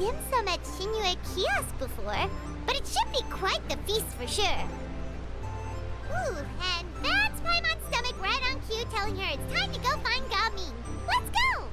dim sum at Shinue Kiosk before, but it should be quite the feast for sure. Ooh, and that's Paimon's stomach right on cue telling her it's time to go find Gaming. Let's go!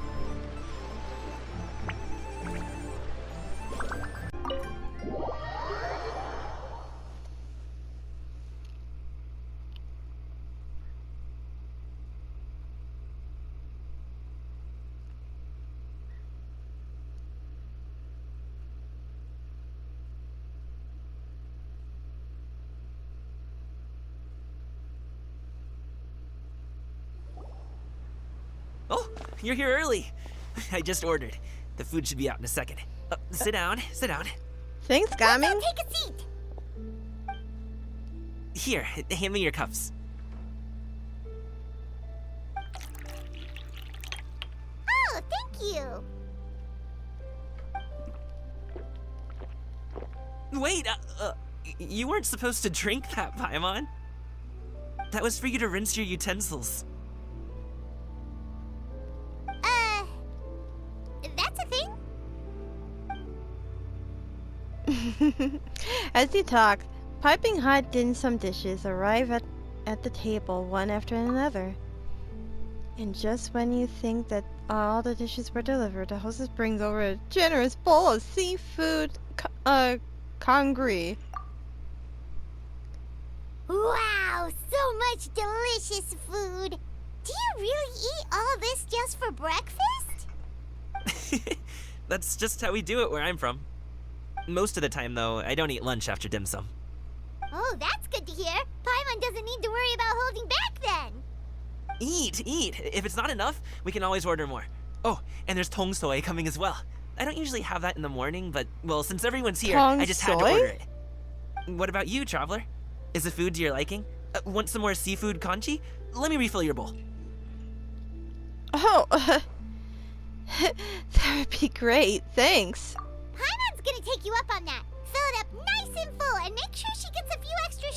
Oh, you're here early. I just ordered. The food should be out in a second. Sit down, sit down. Thanks, Gaming. Take a seat! Here, hand me your cups. Oh, thank you! Wait, you weren't supposed to drink that, Paimon. That was for you to rinse your utensils. That's a thing? As you talk, piping hot dim sum dishes arrive at the table one after another. And just when you think that all the dishes were delivered, the hostess brings over a generous bowl of seafood congee. Wow, so much delicious food! Do you really eat all this just for breakfast? That's just how we do it where I'm from. Most of the time, though, I don't eat lunch after dim sum. Oh, that's good to hear. Paimon doesn't need to worry about holding back then. Eat, eat. If it's not enough, we can always order more. Oh, and there's tong soy coming as well. I don't usually have that in the morning, but, well, since everyone's here, I just had to order it. What about you, traveler? Is the food to your liking? Want some more seafood congee? Let me refill your bowl. Oh, that would be great. Thanks. Paimon's gonna take you up on that. Fill it up nice and full and make sure she gets a few extra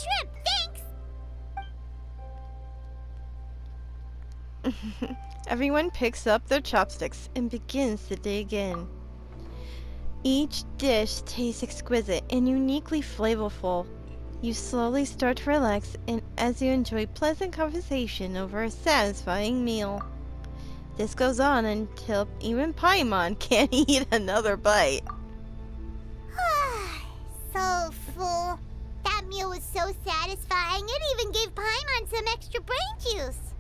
shrimp. Thanks! Everyone picks up their chopsticks and begins to dig in. Each dish tastes exquisite and uniquely flavorful. You slowly start to relax and as you enjoy pleasant conversation over a satisfying meal. This goes on until even Paimon can't eat another bite. So full. That meal was so satisfying, it even gave Paimon some extra brain juice.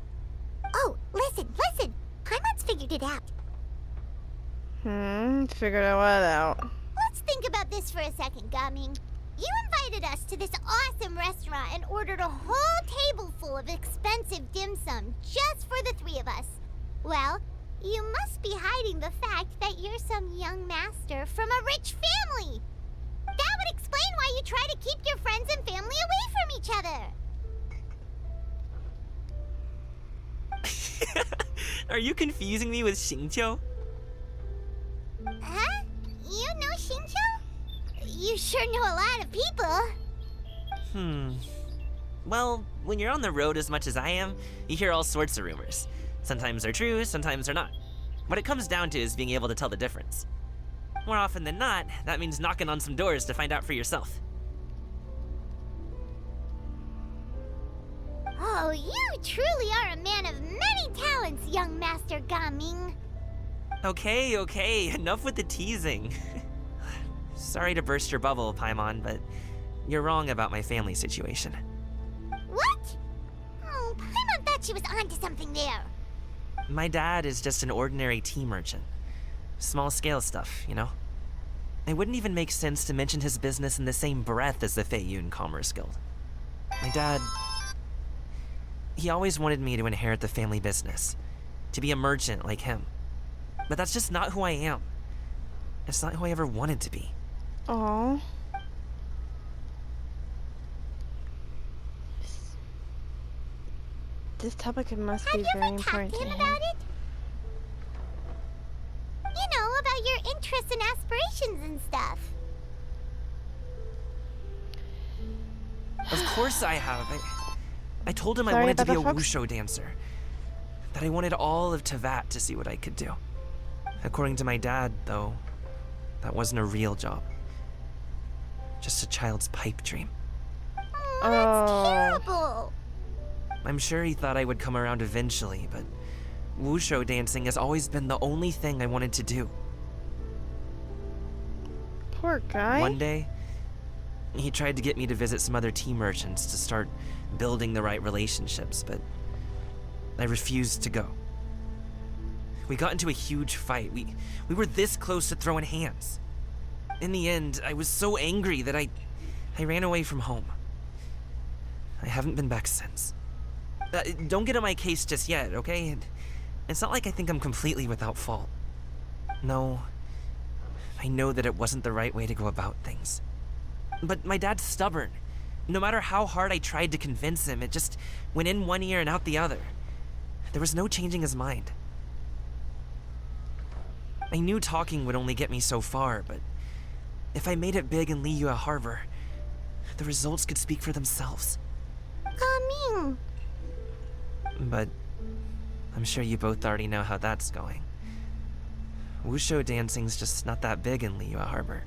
Oh, listen. Paimon's figured it out. Figured what out? Let's think about this for a second, Gaming. You invited us to this awesome restaurant and ordered a whole table full of expensive dim sum just for the three of us. Well, you must be hiding the fact that you're some young master from a rich family. That would explain why you try to keep your friends and family away from each other. Are you confusing me with Xingqiu? Huh? You know Xingqiu? You sure know a lot of people. Well, when you're on the road as much as I am, you hear all sorts of rumors. Sometimes they're true, sometimes they're not. What it comes down to is being able to tell the difference. More often than not, that means knocking on some doors to find out for yourself. Oh, you truly are a man of many talents, young Master Gaming. Okay, enough with the teasing. Sorry to burst your bubble, Paimon, but you're wrong about my family situation. What? Oh, Paimon thought she was onto something there. My dad is just an ordinary tea merchant. Small scale stuff, you know? It wouldn't even make sense to mention his business in the same breath as the Feiyun Commerce Guild. My dad... he always wanted me to inherit the family business, to be a merchant like him. But that's just not who I am. It's not who I ever wanted to be. Aww. This topic must be very important. Have you ever talked to him about it? You know, about your interests and aspirations and stuff. Of course I have. I told him I wanted to be a wushu dancer. That I wanted all of Tevat to see what I could do. According to my dad, though, That wasn't a real job. Just a child's pipe dream. Oh, that's terrible. I'm sure he thought I would come around eventually, but wushu dancing has always been the only thing I wanted to do. Poor guy. One day, he tried to get me to visit some other tea merchants to start building the right relationships, but I refused to go. We got into a huge fight. We were this close to throwing hands. In the end, I was so angry that I ran away from home. I haven't been back since. Don't get on my case just yet, okay? It's not like I think I'm completely without fault. No, I know that it wasn't the right way to go about things. But my dad's stubborn. No matter how hard I tried to convince him, it just went in one ear and out the other. There was no changing his mind. I knew talking would only get me so far, but if I made it big in Liyue Harbor, the results could speak for themselves. Gaming. But I'm sure you both already know how that's going. Wushu dancing's just not that big in Liyue Harbor.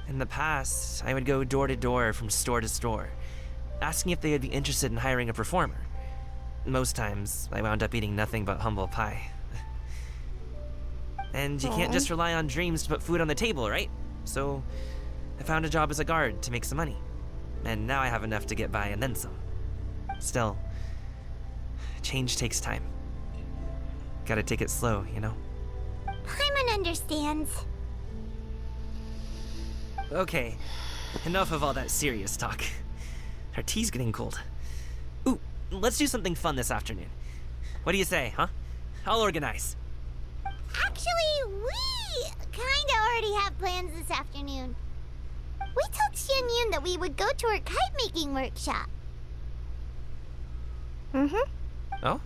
In the past, I would go door to door from store to store, asking if they would be interested in hiring a performer. Most times, I wound up eating nothing but humble pie. And you can't just rely on dreams to put food on the table, right? So, I found a job as a guard to make some money. And now I have enough to get by and then some. Still, change takes time. Gotta take it slow, you know? Paimon understands. Okay, enough of all that serious talk. Our tea's getting cold. Ooh, let's do something fun this afternoon. What do you say, huh? I'll organize. Actually, we kinda already have plans this afternoon. We told Xianyun that we would go to her kite-making workshop. Mm-hmm. Oh?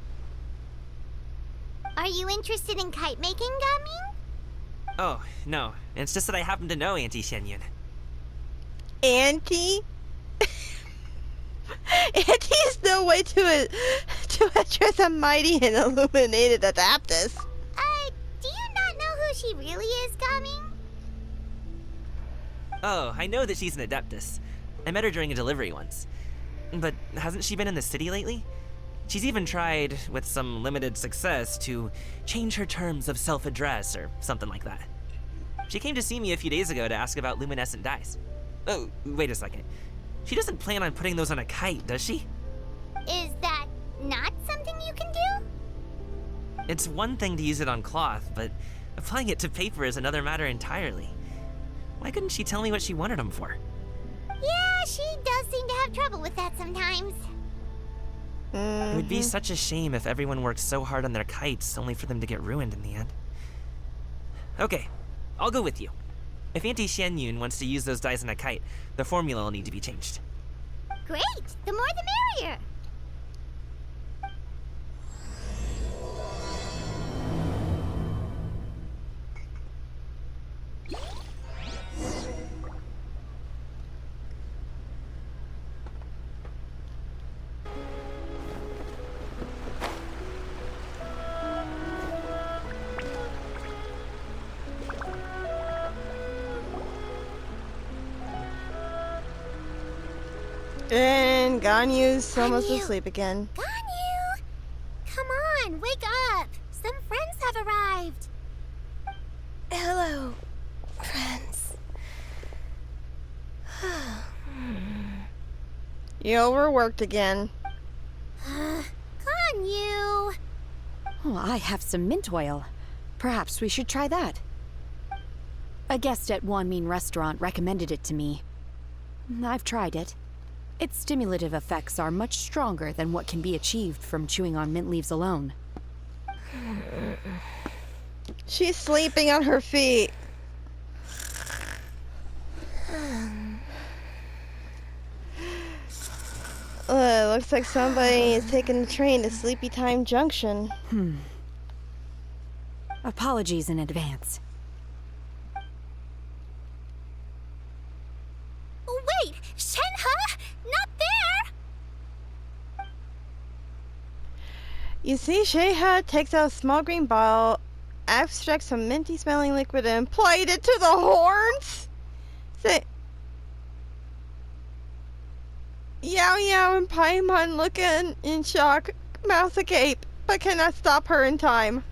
Are you interested in kite-making, Gaming? Oh, no. It's just that I happen to know Auntie Xianyun. Auntie? Auntie is no way to address a mighty and illuminated Adaptus. Do you not know who she really is, Gaming? Oh, I know that she's an Adeptus. I met her during a delivery once. But hasn't she been in the city lately? She's even tried, with some limited success, to change her terms of self-address or something like that. She came to see me a few days ago to ask about luminescent dyes. Oh, wait a second. She doesn't plan on putting those on a kite, does she? Is that not something you can do? It's one thing to use it on cloth, but applying it to paper is another matter entirely. Why couldn't she tell me what she wanted them for? Yeah, she does seem to have trouble with that sometimes. It would be such a shame if everyone worked so hard on their kites only for them to get ruined in the end. Okay, I'll go with you. If Auntie Xianyun wants to use those dyes on a kite, the formula will need to be changed. Great! The more the merrier! And Ganyu's almost Ganyu. asleep again. Ganyu! Come on, wake up! Some friends have arrived! Hello, friends. You overworked again. Ganyu! Oh, I have some mint oil. Perhaps we should try that. A guest at Wanmin restaurant recommended it to me. I've tried it. Its stimulative effects are much stronger than what can be achieved from chewing on mint leaves alone. She's sleeping on her feet. Looks like somebody is taking the train to Sleepy Time Junction. Apologies in advance. Wait! Shenhe? Not there! You see, Sheha takes out a small green ball abstract some minty smelling liquid and applied it to the horns. Say, Yao Yao and Paimon look in shock, mouth agape, but cannot stop her in time.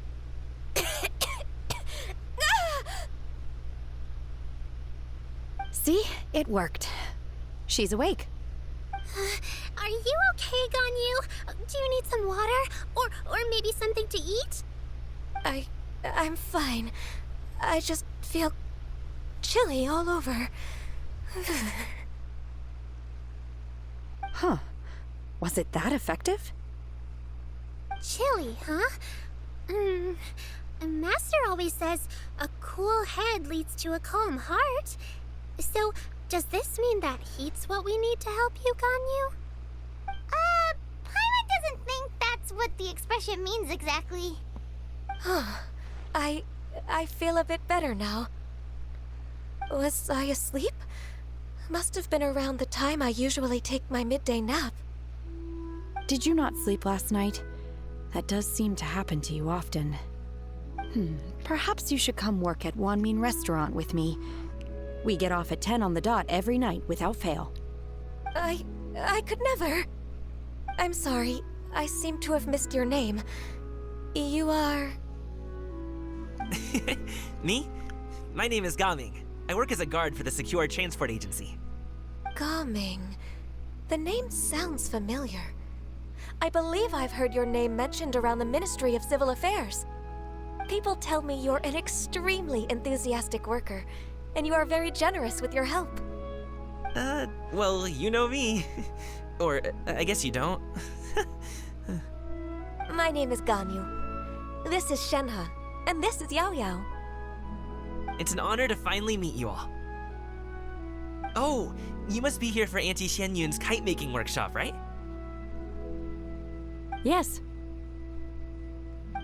See? It worked. She's awake. Are you okay, Ganyu? Do you need some water? Or maybe something to eat? I'm fine. I just feel chilly all over. Huh. Was it that effective? Chilly, huh? Master always says a cool head leads to a calm heart. So, does this mean that heat's what we need to help you, Ganyu? Paimon doesn't think that's what the expression means exactly. I feel a bit better now. Was I asleep? Must have been around the time I usually take my midday nap. Did you not sleep last night? That does seem to happen to you often. Perhaps you should come work at Wanmin Restaurant with me. We get off at 10 on the dot every night without fail. I could never. I'm sorry. I seem to have missed your name. You are... Me? My name is Gaming. I work as a guard for the Secure Transport Agency. Gaming. The name sounds familiar. I believe I've heard your name mentioned around the Ministry of Civil Affairs. People tell me you're an extremely enthusiastic worker, and you are very generous with your help. Well, you know me. Or, I guess you don't. My name is Ganyu. This is Shenhe, and this is Yao Yao. It's an honor to finally meet you all. Oh, you must be here for Auntie Xianyun's kite-making workshop, right? Yes.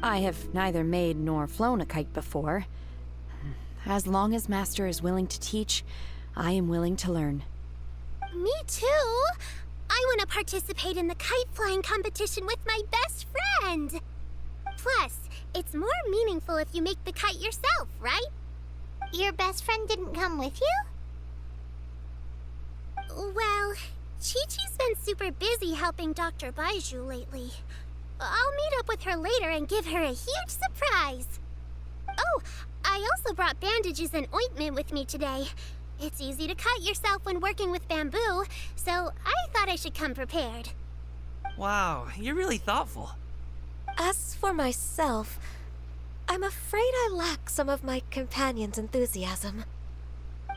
I have neither made nor flown a kite before. As long as Master is willing to teach, I am willing to learn. Me too. I want to participate in the kite flying competition with my best friend. Plus, it's more meaningful if you make the kite yourself, right? Your best friend didn't come with you? Well, Chi-Chi's been super busy helping Dr. Baiju lately. I'll meet up with her later and give her a huge surprise. Oh, I also brought bandages and ointment with me today. It's easy to cut yourself when working with bamboo, so I thought I should come prepared. Wow, you're really thoughtful. As for myself, I'm afraid I lack some of my companion's enthusiasm.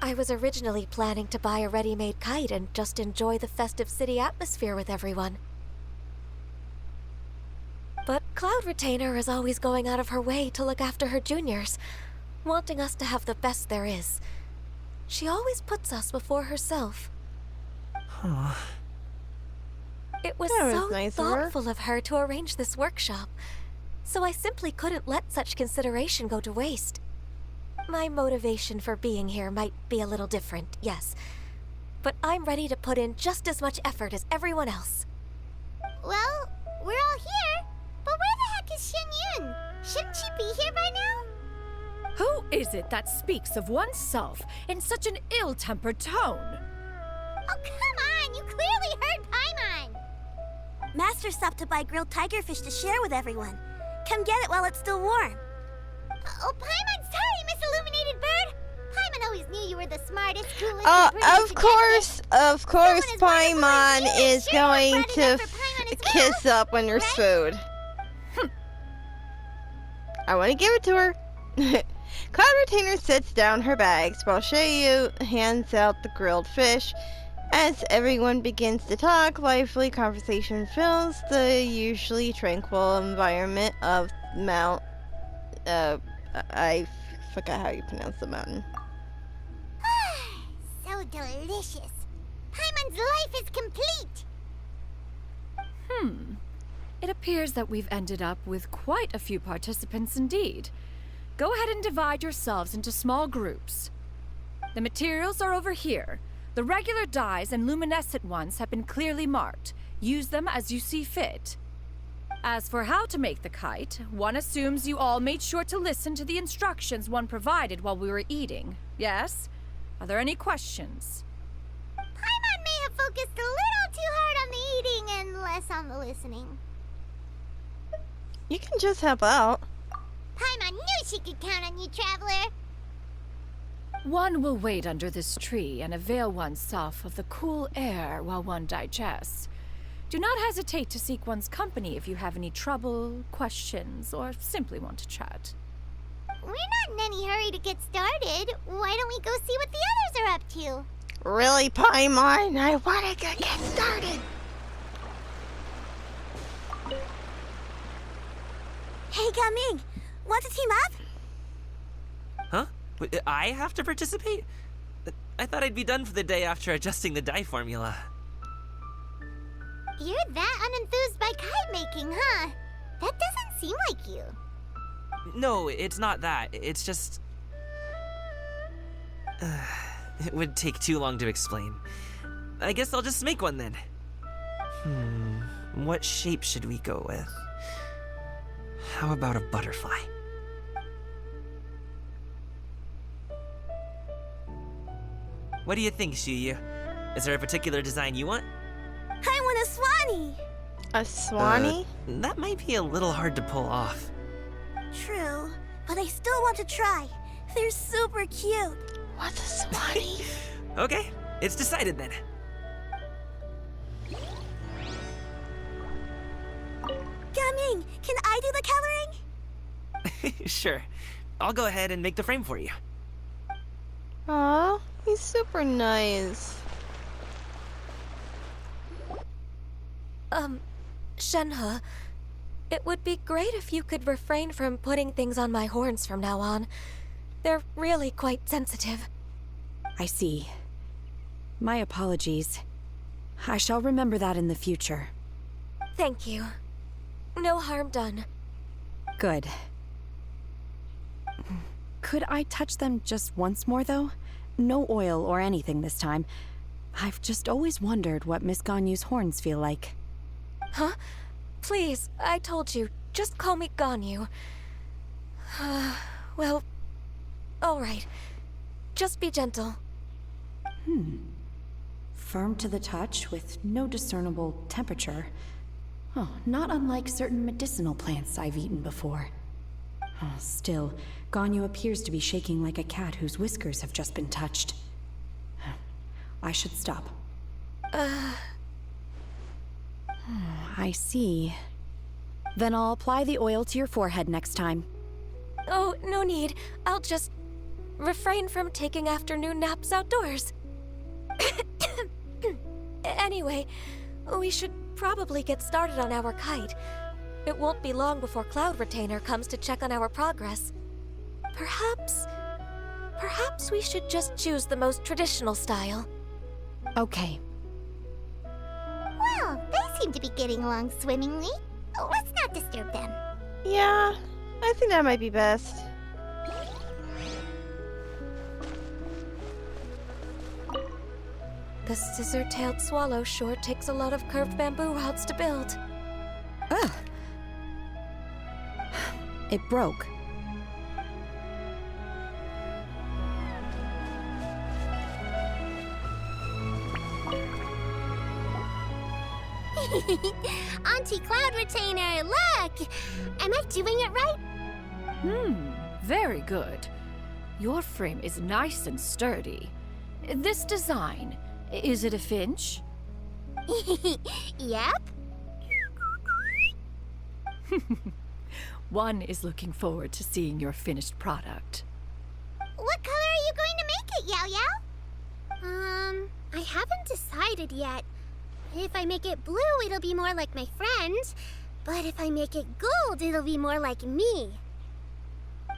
I was originally planning to buy a ready-made kite and just enjoy the festive city atmosphere with everyone. But Cloud Retainer is always going out of her way to look after her juniors, wanting us to have the best there is. She always puts us before herself. Huh. It was That was so nice of her. thoughtful of her to arrange this workshop, so I simply couldn't let such consideration go to waste. My motivation for being here might be a little different, yes, but I'm ready to put in just as much effort as everyone else. Well, we're all here, but where the heck is Xianyun? Shouldn't she be here by now? Who is it that speaks of oneself in such an ill-tempered tone? Oh, come on! You clearly heard Paimon! Master stopped to buy grilled tigerfish to share with everyone. Come get it while it's still warm. Oh, Paimon, sorry, Miss Illuminated Bird! Paimon always knew you were the smartest, coolest, and prettiest Of course, Someone as wonderful as Paimon you is sure were going brought to enough for Paimon as well, kiss up when there's right? food. I want to give it to her. Cloud Retainer sets down her bags while Sheiyu hands out the grilled fish. As everyone begins to talk, lively conversation fills the usually tranquil environment of Mount... I forgot how you pronounce the mountain. So delicious. Paimon's life is complete. It appears that we've ended up with quite a few participants indeed. Go ahead and divide yourselves into small groups. The materials are over here. The regular dyes and luminescent ones have been clearly marked. Use them as you see fit. As for how to make the kite, one assumes you all made sure to listen to the instructions one provided while we were eating. Yes? Are there any questions? Paimon may have focused a little too hard on the eating and less on the listening. You can just help out. Paimon knew she could count on you, Traveler. One will wait under this tree and avail oneself of the cool air while one digests. Do not hesitate to seek one's company if you have any trouble, questions, or simply want to chat. We're not in any hurry to get started. Why don't we go see what the others are up to? Really, Paimon? I wanted to get started. Hey, Gaming, want to team up? Huh? I have to participate? I thought I'd be done for the day after adjusting the dye formula. You're that unenthused by kite making, huh? That doesn't seem like you. No, it's not that. It's just... it would take too long to explain. I guess I'll just make one then. What shape should we go with? How about a butterfly? What do you think, Shuyu? Is there a particular design you want? I want a swanee. A swanee? That might be a little hard to pull off. True, but I still want to try. They're super cute. What's a swanee? Okay, it's decided then. Gaming, can I do the coloring? Sure. I'll go ahead and make the frame for you. Aw, he's super nice. Shenhe, it would be great if you could refrain from putting things on my horns from now on. They're really quite sensitive. I see. My apologies. I shall remember that in the future. Thank you. No harm done. Good. Could I touch them just once more, though? No oil or anything this time. I've just always wondered what Miss Ganyu's horns feel like. Huh? Please, I told you. Just call me Ganyu. Well, all right. Just be gentle. Firm to the touch with no discernible temperature. Oh, not unlike certain medicinal plants I've eaten before. Oh, still, Ganyu appears to be shaking like a cat whose whiskers have just been touched. I should stop. I see. Then I'll apply the oil to your forehead next time. Oh, no need. I'll just refrain from taking afternoon naps outdoors. Anyway, we should probably get started on our kite. It won't be long before Cloud Retainer comes to check on our progress. Perhaps we should just choose the most traditional style. Okay. Well, they seem to be getting along swimmingly. Let's not disturb them. Yeah, I think that might be best. The scissor-tailed swallow sure takes a lot of curved bamboo rods to build. Ugh. It broke. Auntie Cloud Retainer, look! Am I doing it right? Very good. Your frame is nice and sturdy. This design, is it a finch? Yep. One is looking forward to seeing your finished product. What color are you going to make it, Yao Yao? I haven't decided yet. If I make it blue, it'll be more like my friend. But if I make it gold, it'll be more like me.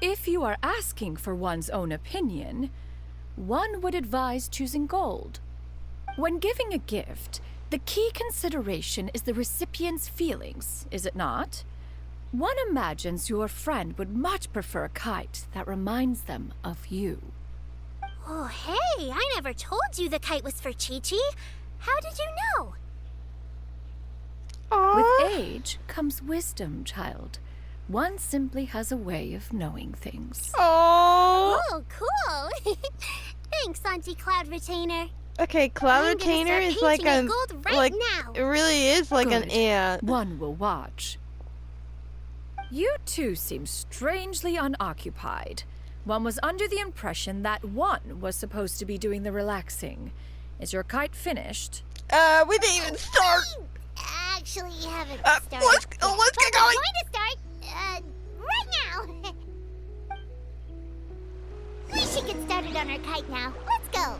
If you are asking for one's own opinion, one would advise choosing gold. When giving a gift, the key consideration is the recipient's feelings, is it not? One imagines your friend would much prefer a kite that reminds them of you. Oh, hey, I never told you the kite was for Chi-Chi. How did you know? Aww. With age comes wisdom, child. One simply has a way of knowing things. Oh. Oh, cool. Thanks, Auntie Cloud Retainer. Okay, Cloud I'm gonna Retainer start is like painting a it gold right like now. it really is like an Good. ant. One will watch. You two seem strangely unoccupied. One was under the impression that one was supposed to be doing the relaxing. Is your kite finished? We didn't even start. Actually, haven't started. Let's yet, get but going. we're going to start, right now. We should get started on our kite now. Let's go.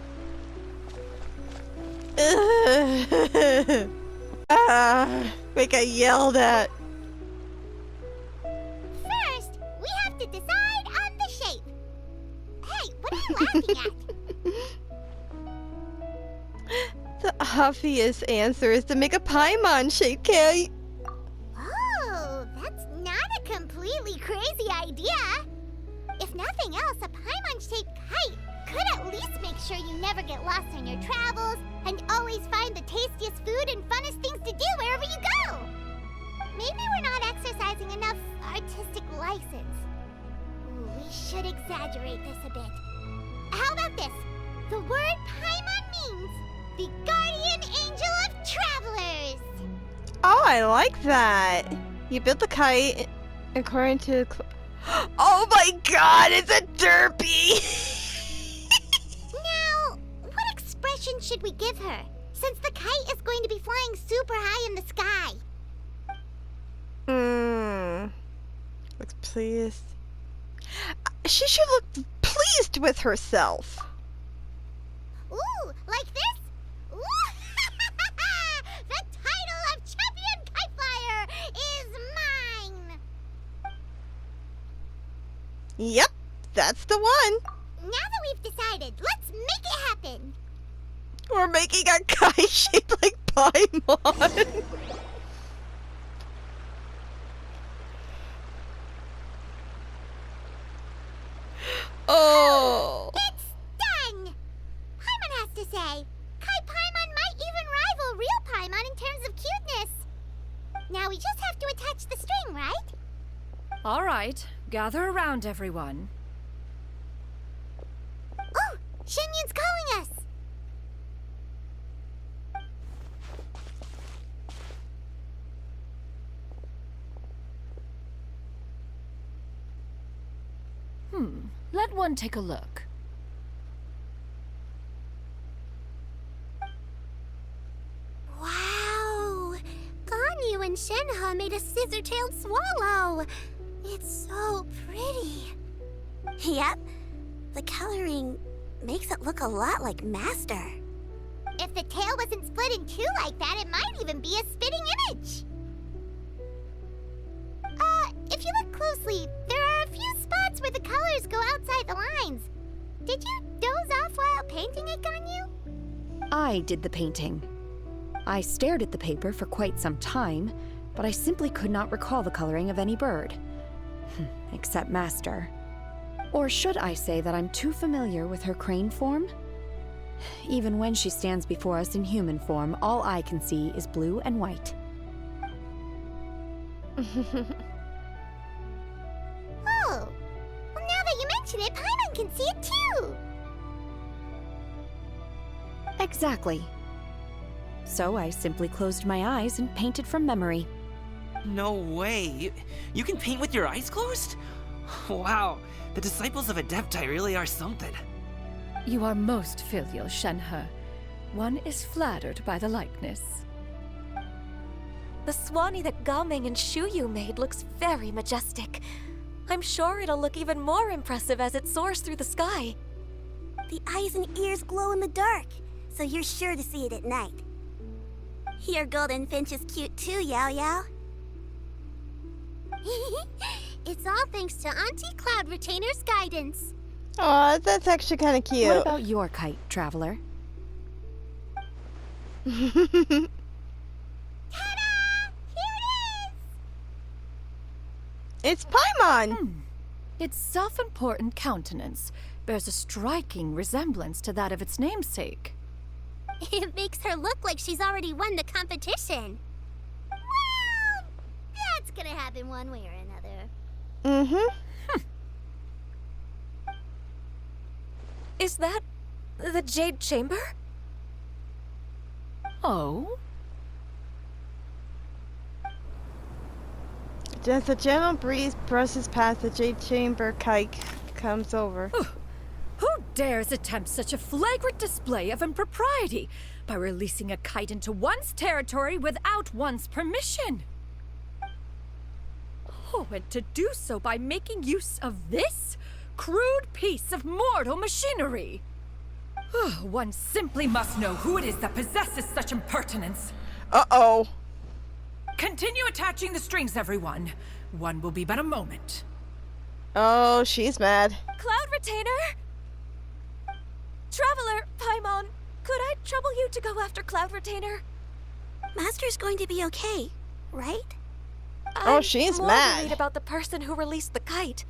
We got yelled at. First, we have to decide on the shape. Hey, what are you laughing at? The obvious answer is to make a Paimon shape kite. Oh, that's not a completely crazy idea. If nothing else, a Paimon-shaped kite could at least make sure you never get lost on your travels and always find the tastiest food and funnest things to do wherever you go. Maybe we're not exercising enough artistic license. Ooh, we should exaggerate this a bit. How about this? The word Paimon means the guardian angel of travelers. Oh, I like that. You built the kite according to. Oh my God! It's a derpy. Now, what expression should we give her? Since the kite is going to be flying super high in the sky. Looks pleased. She should look pleased with herself. Ooh, like this? Ooh! The title of champion kite flyer is mine! Yep, that's the one. Now that we've decided, let's make it happen. We're making a kite shaped like Paimon. Oh. It's done! Paimon has to say, Kite Paimon might even rival real Paimon in terms of cuteness. Now we just have to attach the string, right? All right, gather around, everyone. Oh, Shenyun's calling us! Let one take a look. Wow! Ganyu and Shenhe made a scissor-tailed swallow! It's so pretty. Yep. The coloring makes it look a lot like Master. If the tail wasn't split in two like that, it might even be a spitting image. If you look closely, there are a few spots where the colors go outside the lines. Did you doze off while painting it, Ganyu? I did the painting. I stared at the paper for quite some time, but I simply could not recall the coloring of any bird. Except Master. Or should I say that I'm too familiar with her crane form? Even when she stands before us in human form, all I can see is blue and white. Oh, well, now that you mention it, Paimon can see it too. Exactly. So I simply closed my eyes and painted from memory. No way. You can paint with your eyes closed? Wow. The disciples of Adepti really are something. You are most filial, Shenhe. One is flattered by the likeness. The Swanee that Gaming and Shuyu made looks very majestic. I'm sure it'll look even more impressive as it soars through the sky. The eyes and ears glow in the dark, so you're sure to see it at night. Your golden finch is cute too, Yao Yao. It's all thanks to Auntie Cloud Retainer's guidance. Aw, that's actually kind of cute. What about your kite, Traveler? Ta-da! Here it is! It's Paimon. Its self-important countenance bears a striking resemblance to that of its namesake. It makes her look like she's already won the competition. Wow! It's gonna happen one way or another. Mm-hmm. Is that the Jade Chamber? Oh? As a gentle breeze brushes past the Jade Chamber, Kite comes over. Who dares attempt such a flagrant display of impropriety by releasing a kite into one's territory without one's permission? Oh, and to do so by making use of this crude piece of mortal machinery. One simply must know who it is that possesses such impertinence. Uh-oh. Continue attaching the strings, everyone. One will be but a moment. Oh, she's mad. Cloud Retainer? Traveler, Paimon, could I trouble you to go after Cloud Retainer? Master's going to be okay, right? I'm she's more mad. worried about the person who released the kite.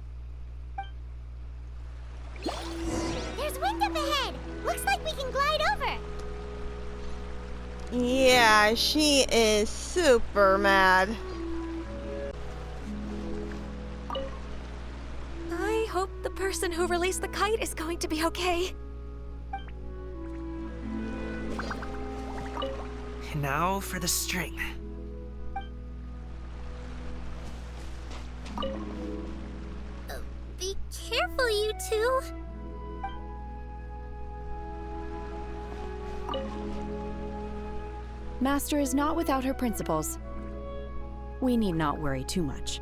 There's wind up ahead. Looks like we can glide over. Yeah, she is super mad. I hope the person who released the kite is going to be okay. And now for the string. Be careful, you two. Master is not without her principles. We need not worry too much.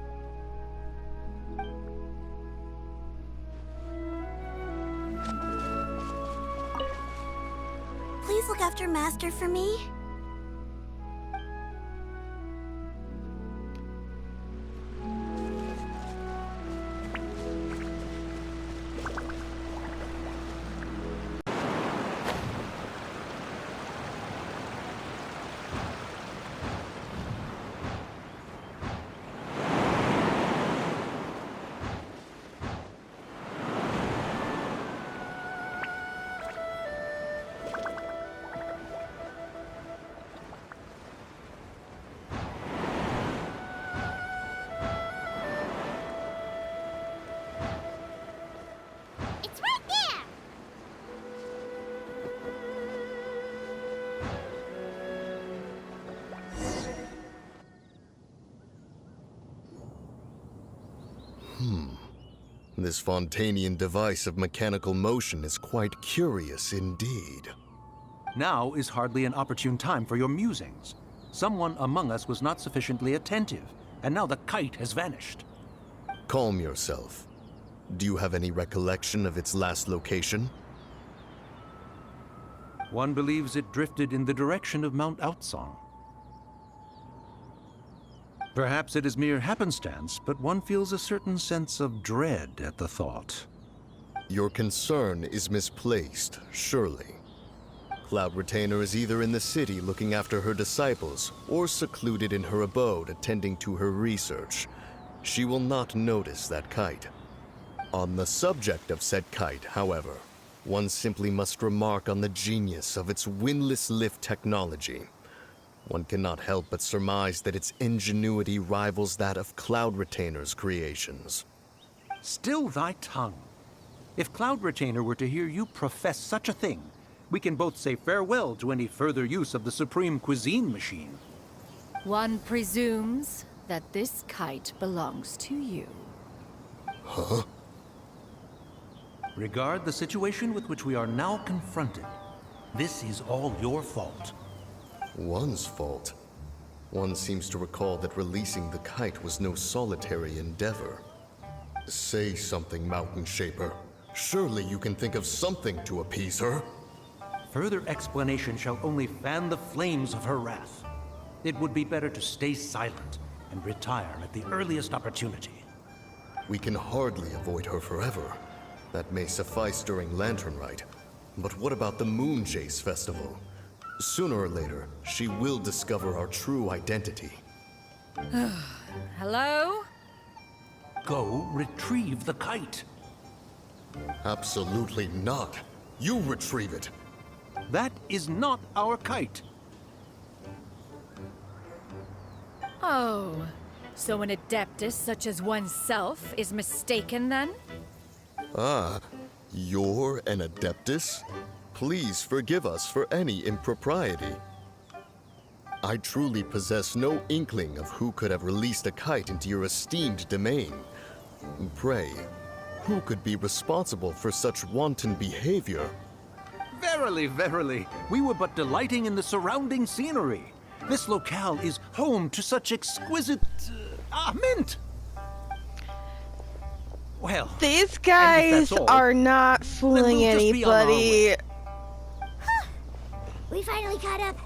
Please look after Master for me. It's right there. This Fontanian device of mechanical motion is quite curious indeed. Now is hardly an opportune time for your musings. Someone among us was not sufficiently attentive, and now the kite has vanished. Calm yourself. Do you have any recollection of its last location? One believes it drifted in the direction of Mount Outsong. Perhaps it is mere happenstance, but one feels a certain sense of dread at the thought. Your concern is misplaced, surely. Cloud Retainer is either in the city looking after her disciples, or secluded in her abode attending to her research. She will not notice that kite. On the subject of said kite, however, one simply must remark on the genius of its windless lift technology. One cannot help but surmise that its ingenuity rivals that of Cloud Retainer's creations. Still thy tongue. If Cloud Retainer were to hear you profess such a thing, we can both say farewell to any further use of the Supreme Cuisine Machine. One presumes that this kite belongs to you. Huh? Regard the situation with which we are now confronted. This is all your fault. One's fault. One seems to recall that releasing the kite was no solitary endeavor. Say something, Mountain Shaper. Surely you can think of something to appease her. Further explanation shall only fan the flames of her wrath. It would be better to stay silent and retire at the earliest opportunity. We can hardly avoid her forever. That may suffice during Lantern Rite. But what about the Moon Chase Festival? Sooner or later, she will discover our true identity. Hello? Go retrieve the kite. Absolutely not. You retrieve it. That is not our kite. Oh, So an adeptus such as oneself is mistaken then? Ah, you're an adeptus? Please forgive us for any impropriety. I truly possess no inkling of who could have released a kite into your esteemed domain. Pray, who could be responsible for such wanton behavior? Verily, verily, we were but delighting in the surrounding scenery. This locale is home to such exquisite... mint! Well, These and guys if that's all, are not then fooling we'll just be on our way. anybody. We finally caught up.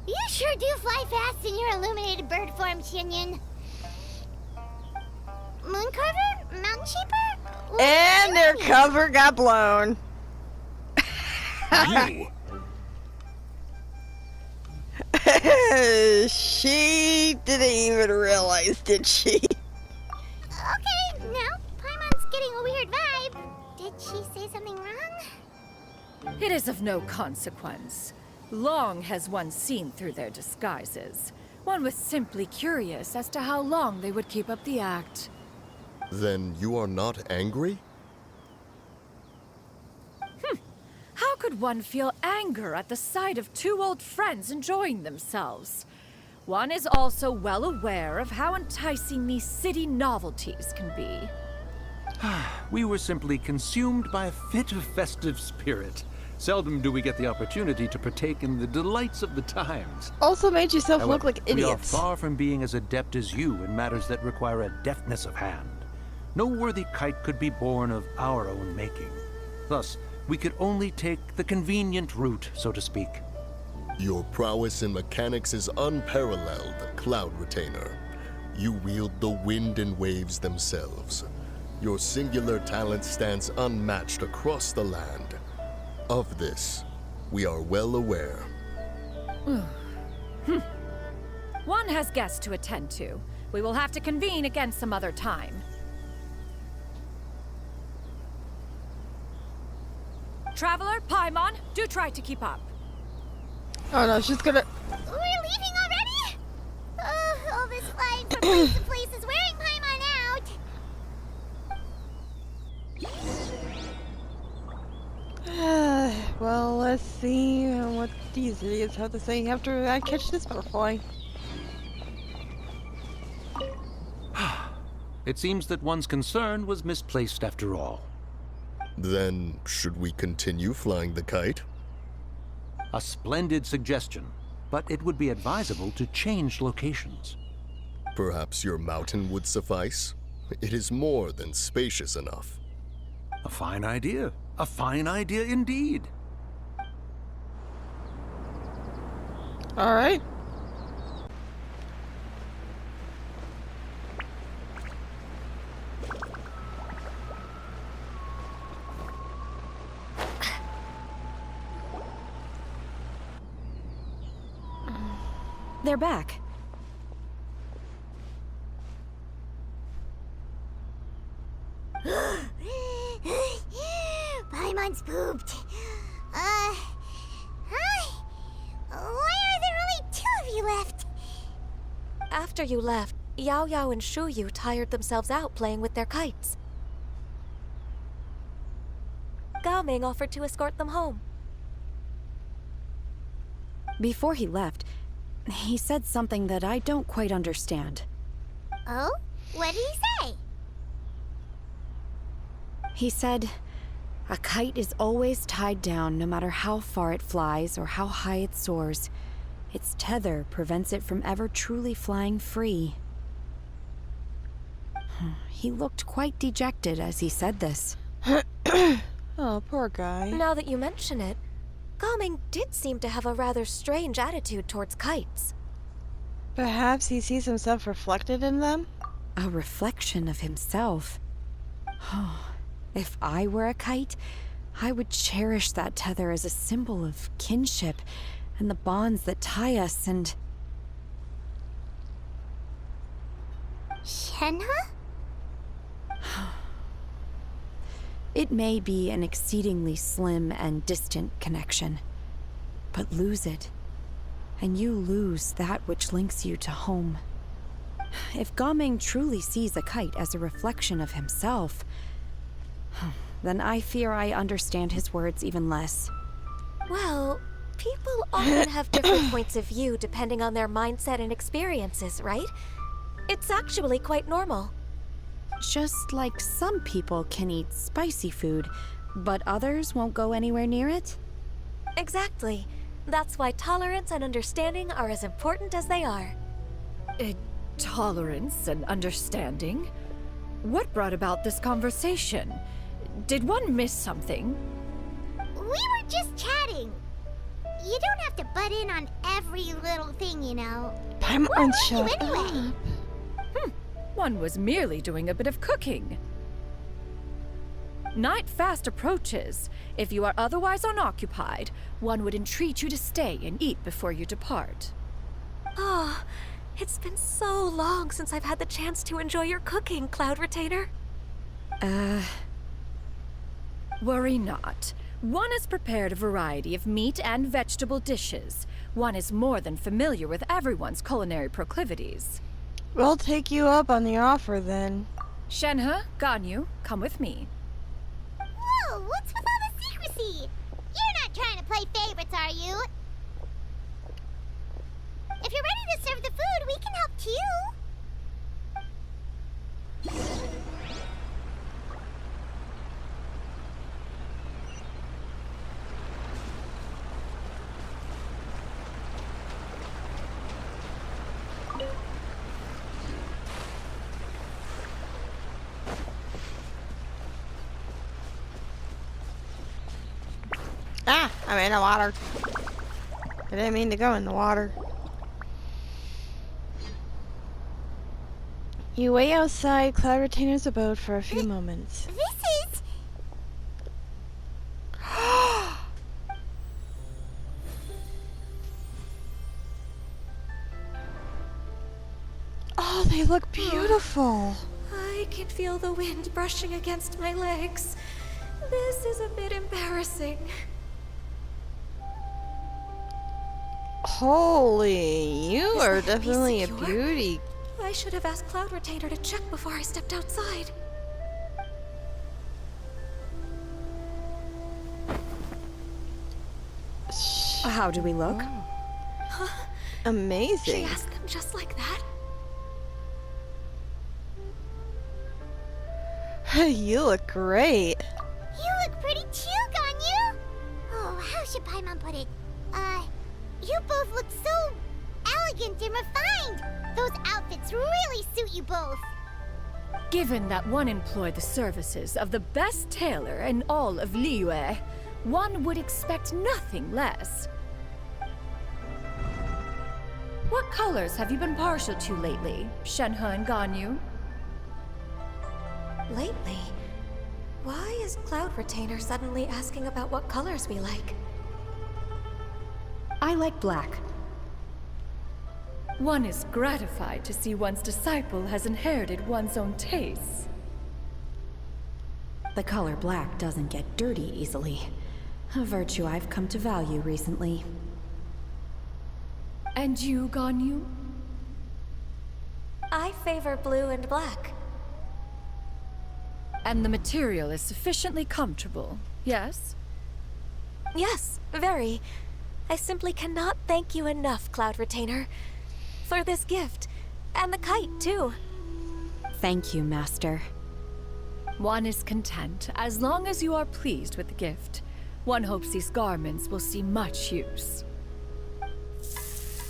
You sure do fly fast in your illuminated bird form, Shinyan. Mooncarver? Mountain sheeper? What are And you their doing? cover got blown. You. She didn't even realize, did she? Okay, now Paimon's getting a weird vibe. Did she say something wrong? It is of no consequence. Long has one seen through their disguises. One was simply curious as to how long they would keep up the act. Then you are not angry? How could one feel anger at the sight of two old friends enjoying themselves? One is also well aware of how enticing these city novelties can be. We were simply consumed by a fit of festive spirit. Seldom do we get the opportunity to partake in the delights of the times. Also made yourself look However, like idiots. We are far from being as adept as you in matters that require a deftness of hand. No worthy kite could be born of our own making. Thus, we could only take the convenient route, so to speak. Your prowess in mechanics is unparalleled, Cloud Retainer. You wield the wind and waves themselves. Your singular talent stands unmatched across the land. Of this, we are well aware. One has guests to attend to. We will have to convene again some other time. Traveler, Paimon, do try to keep up. Oh no, she's gonna... We're leaving already? All this flying from place to place is wearing Paimon out. Well, let's see what these idiots have to say after I catch this butterfly. It seems that one's concern was misplaced after all. Then, should we continue flying the kite? A splendid suggestion, but it would be advisable to change locations. Perhaps your mountain would suffice? It is more than spacious enough. A fine idea. A fine idea indeed. Alright. They're back. Paimon's pooped. Hi. Why are there only two of you left? After you left, Yao Yao and Shu Yu tired themselves out playing with their kites. Gao Ming offered to escort them home. Before he left, he said something that I don't quite understand. Oh? What did he say? He said, a kite is always tied down no matter how far it flies or how high it soars. Its tether prevents it from ever truly flying free. He looked quite dejected as he said this. Oh, poor guy. Now that you mention it, Gao Ming did seem to have a rather strange attitude towards kites. Perhaps he sees himself reflected in them? A reflection of himself. If I were a kite, I would cherish that tether as a symbol of kinship and the bonds that tie us and... Shenhe? It may be an exceedingly slim and distant connection, but lose it, and you lose that which links you to home. If Gaming truly sees a kite as a reflection of himself, then I fear I understand his words even less. Well, people often have different points of view depending on their mindset and experiences, right? It's actually quite normal. Just like some people can eat spicy food, but others won't go anywhere near it? Exactly. That's why tolerance and understanding are as important as they are. Tolerance and understanding? What brought about this conversation? Did one miss something? We were just chatting. You don't have to butt in on every little thing, you know. Paimon, Where were you shut anyway? up. One was merely doing a bit of cooking. Night fast approaches. If you are otherwise unoccupied, one would entreat you to stay and eat before you depart. Oh, it's been so long since I've had the chance to enjoy your cooking, Cloud Retainer. Worry not. One has prepared a variety of meat and vegetable dishes. One is more than familiar with everyone's culinary proclivities. We'll take you up on the offer then. Shenhe, Ganyu, come with me. Whoa, what's with all the secrecy? You're not trying to play favorites, are you? If you're ready to serve the food, we can help too. Ah, I'm in the water. I didn't mean to go in the water. You wait outside Cloud Retainer's abode for a few moments. This is... Oh, they look beautiful. I can feel the wind brushing against my legs. This is a bit embarrassing. Holy, you Is are that piece definitely a secure? beauty. I should have asked Cloud Retainer to check before I stepped outside. How do we look? She Amazing. asked them just like that? You look great. You look pretty too, Ganyu! Oh, how should Paimon put it? You both look so elegant and refined. Those outfits really suit you both. Given that one employed the services of the best tailor in all of Liyue, one would expect nothing less. What colors have you been partial to lately, Shenhe and Ganyu? Lately? Why is Cloud Retainer suddenly asking about what colors we like? I like black. One is gratified to see one's disciple has inherited one's own tastes. The color black doesn't get dirty easily. A virtue I've come to value recently. And you, Ganyu? I favor blue and black. And the material is sufficiently comfortable, yes? Yes, very. I simply cannot thank you enough, Cloud Retainer, for this gift. And the kite, too. Thank you, Master. One is content as long as you are pleased with the gift. One hopes these garments will see much use.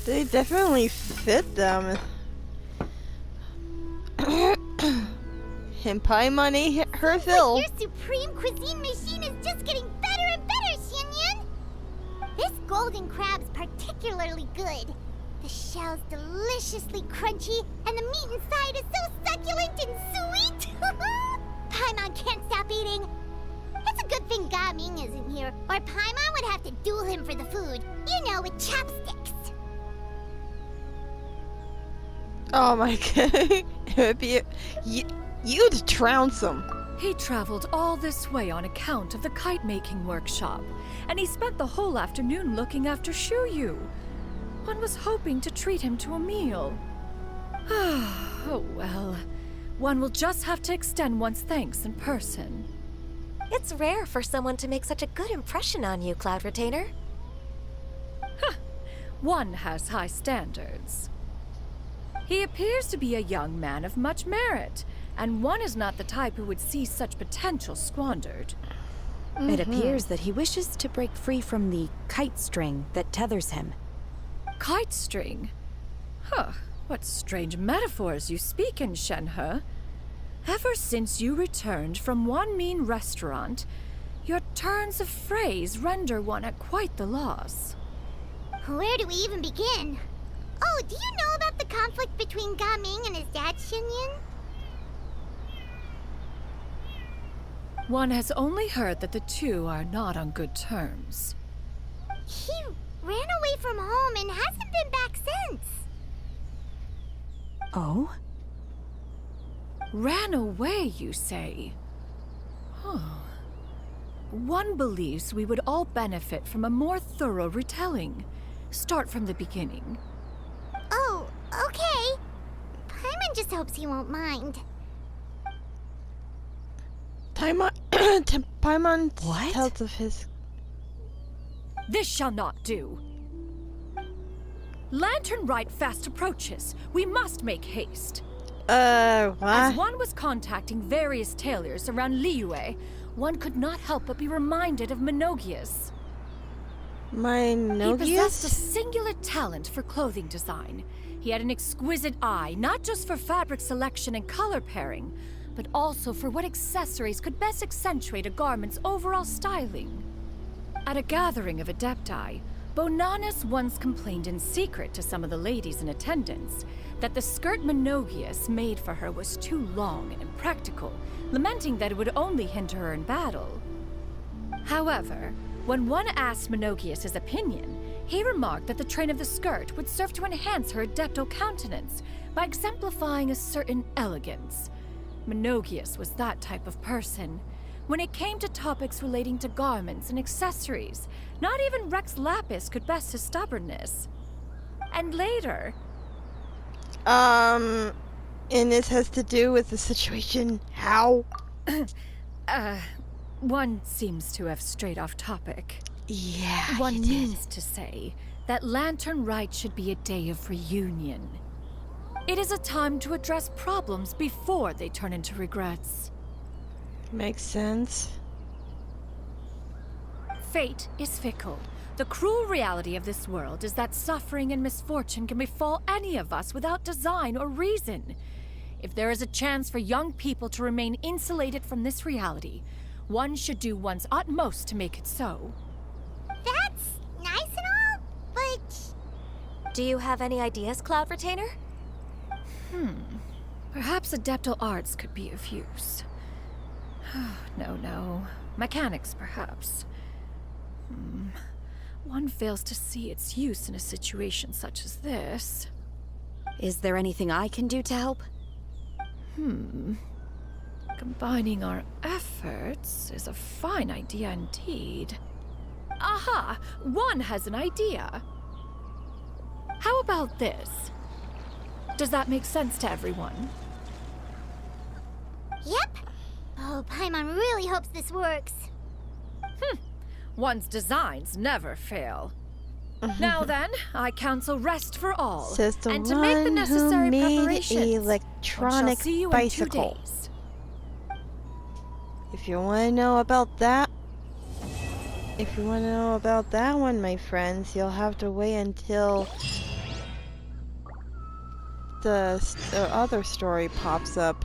They definitely fit them. And Paimon ate her fill. Your supreme cuisine machine is just getting better and better, Xinyun! This golden crab's particularly good. The shell's deliciously crunchy, and the meat inside is so succulent and sweet! Paimon can't stop eating. It's a good thing Gaming isn't here, or Paimon would have to duel him for the food. You know, with chopsticks. Oh my god. It would be... You'd trounce him. He traveled all this way on account of the kite-making workshop, and he spent the whole afternoon looking after Shuyu. One was hoping to treat him to a meal. Oh well. One will just have to extend one's thanks in person. It's rare for someone to make such a good impression on you, Cloud Retainer. One has high standards. He appears to be a young man of much merit, and one is not the type who would see such potential squandered. It appears that he wishes to break free from the kite string that tethers him. Kite string? Huh, what strange metaphors you speak in, Shenhe. Ever since you returned from one mean restaurant, your turns of phrase render one at quite the loss. Where do we even begin? Oh, do you know about the conflict between Gaming and his dad, Xinyan? One has only heard that the two are not on good terms. He ran away from home and hasn't been back since. Oh? Ran away, you say? Huh. One believes we would all benefit from a more thorough retelling. Start from the beginning. Oh, okay. Paimon just hopes he won't mind. Paimon What? tells of his... This shall not do. Lantern Rite fast approaches. We must make haste. As what? one was contacting various tailors around Liyue, one could not help but be reminded of Menogias. He possessed a Minogius? singular talent for clothing design. He had an exquisite eye, not just for fabric selection and color pairing, but also for what accessories could best accentuate a garment's overall styling. At a gathering of Adepti, Bonanis once complained in secret to some of the ladies in attendance that the skirt Menogius made for her was too long and impractical, lamenting that it would only hinder her in battle. However, when one asked Menogius his opinion, he remarked that the train of the skirt would serve to enhance her adeptal countenance by exemplifying a certain elegance. Menogius was that type of person. When it came to topics relating to garments and accessories, not even Rex Lapis could best his stubbornness. And later... And this has to do with the situation. How? One seems to have strayed off topic. Yeah, One you did. means to say that Lantern Rite should be a day of reunion. It is a time to address problems before they turn into regrets. Makes sense. Fate is fickle. The cruel reality of this world is that suffering and misfortune can befall any of us without design or reason. If there is a chance for young people to remain insulated from this reality, one should do one's utmost to make it so. That's nice and all, but... Do you have any ideas, Cloud Retainer? Perhaps adeptal arts could be of use. No. Mechanics, perhaps. One fails to see its use in a situation such as this. Is there anything I can do to help? Combining our efforts is a fine idea indeed. Aha! One has an idea. How about this? Does that make sense to everyone? Yep. Oh, Paimon really hopes this works. One's designs never fail. Now then, I counsel rest for all, Says the and to make the one necessary who made preparations. One shall electronic see you bicycle. in 2 days. If you want to know about that, one, my friends, you'll have to wait until the other story pops up.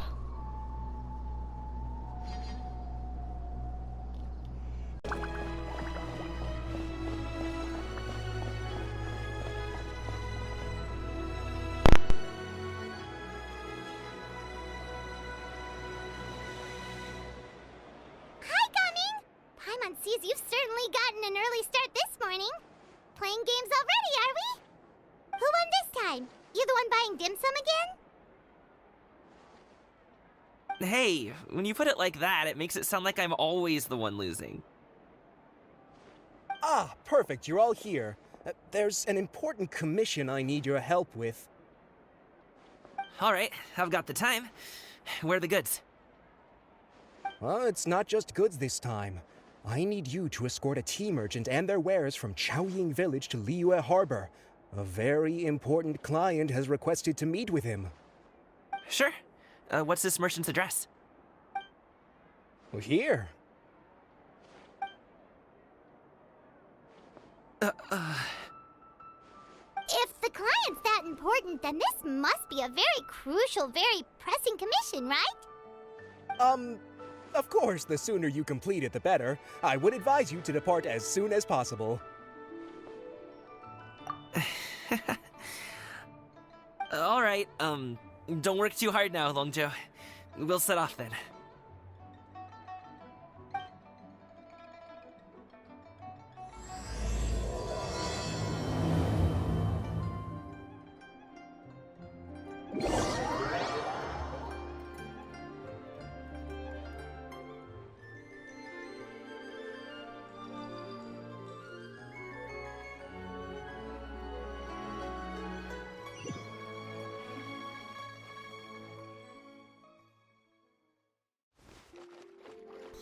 Hi, Gaming! Paimon sees you've certainly gotten an early start this morning. Playing games already, are we? Who won this time? You the one buying dim sum again? Hey, when you put it like that, it makes it sound like I'm always the one losing. Ah, perfect, you're all here. There's an important commission I need your help with. All right, I've got the time. Where are the goods? It's not just goods this time. I need you to escort a tea merchant and their wares from Chaoying Village to Liyue Harbor. A very important client has requested to meet with him. Sure. What's this merchant's address? Well, here. If the client's that important, then this must be a very crucial, very pressing commission, right? Of course, the sooner you complete it, the better. I would advise you to depart as soon as possible. All right, don't work too hard now, Longjo. We'll set off then.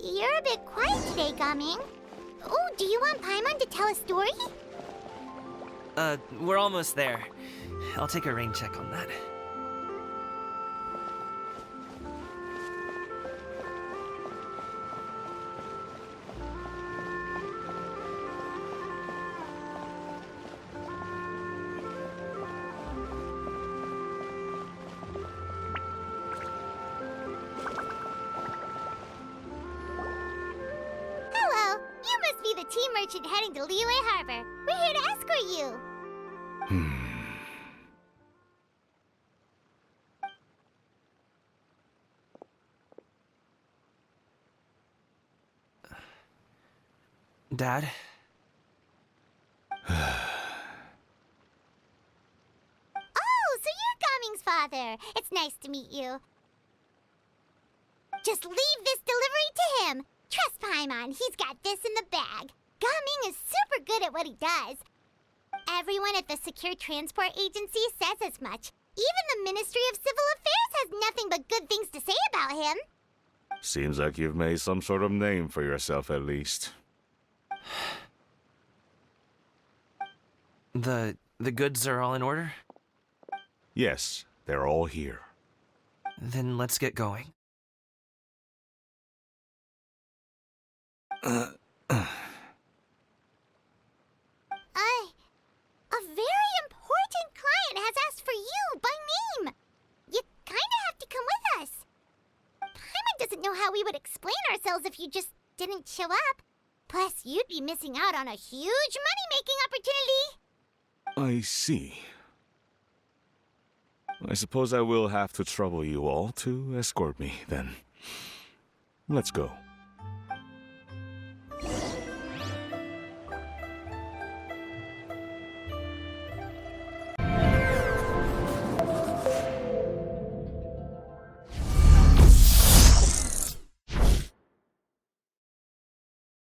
You're a bit quiet today, Gaming. Oh, do you want Paimon to tell a story? We're almost there. I'll take a rain check on that. Hello, you must be the tea merchant heading to Liyue Harbor. We're here to escort you. Dad? Oh, so you're Gaming's father. It's nice to meet you. Just leave this delivery to him. Trust Paimon, he's got this in the bag. Gaming is super good at what he does. Everyone at the Secure Transport Agency says as much. Even the Ministry of Civil Affairs has nothing but good things to say about him. Seems like you've made some sort of name for yourself at least. The goods are all in order? Yes, they're all here. Then let's get going. A very important client has asked for you by name. You kinda have to come with us. Paimon doesn't know how we would explain ourselves if you just didn't show up. Plus, you'd be missing out on a huge money-making opportunity. I see. I suppose I will have to trouble you all to escort me, then. Let's go.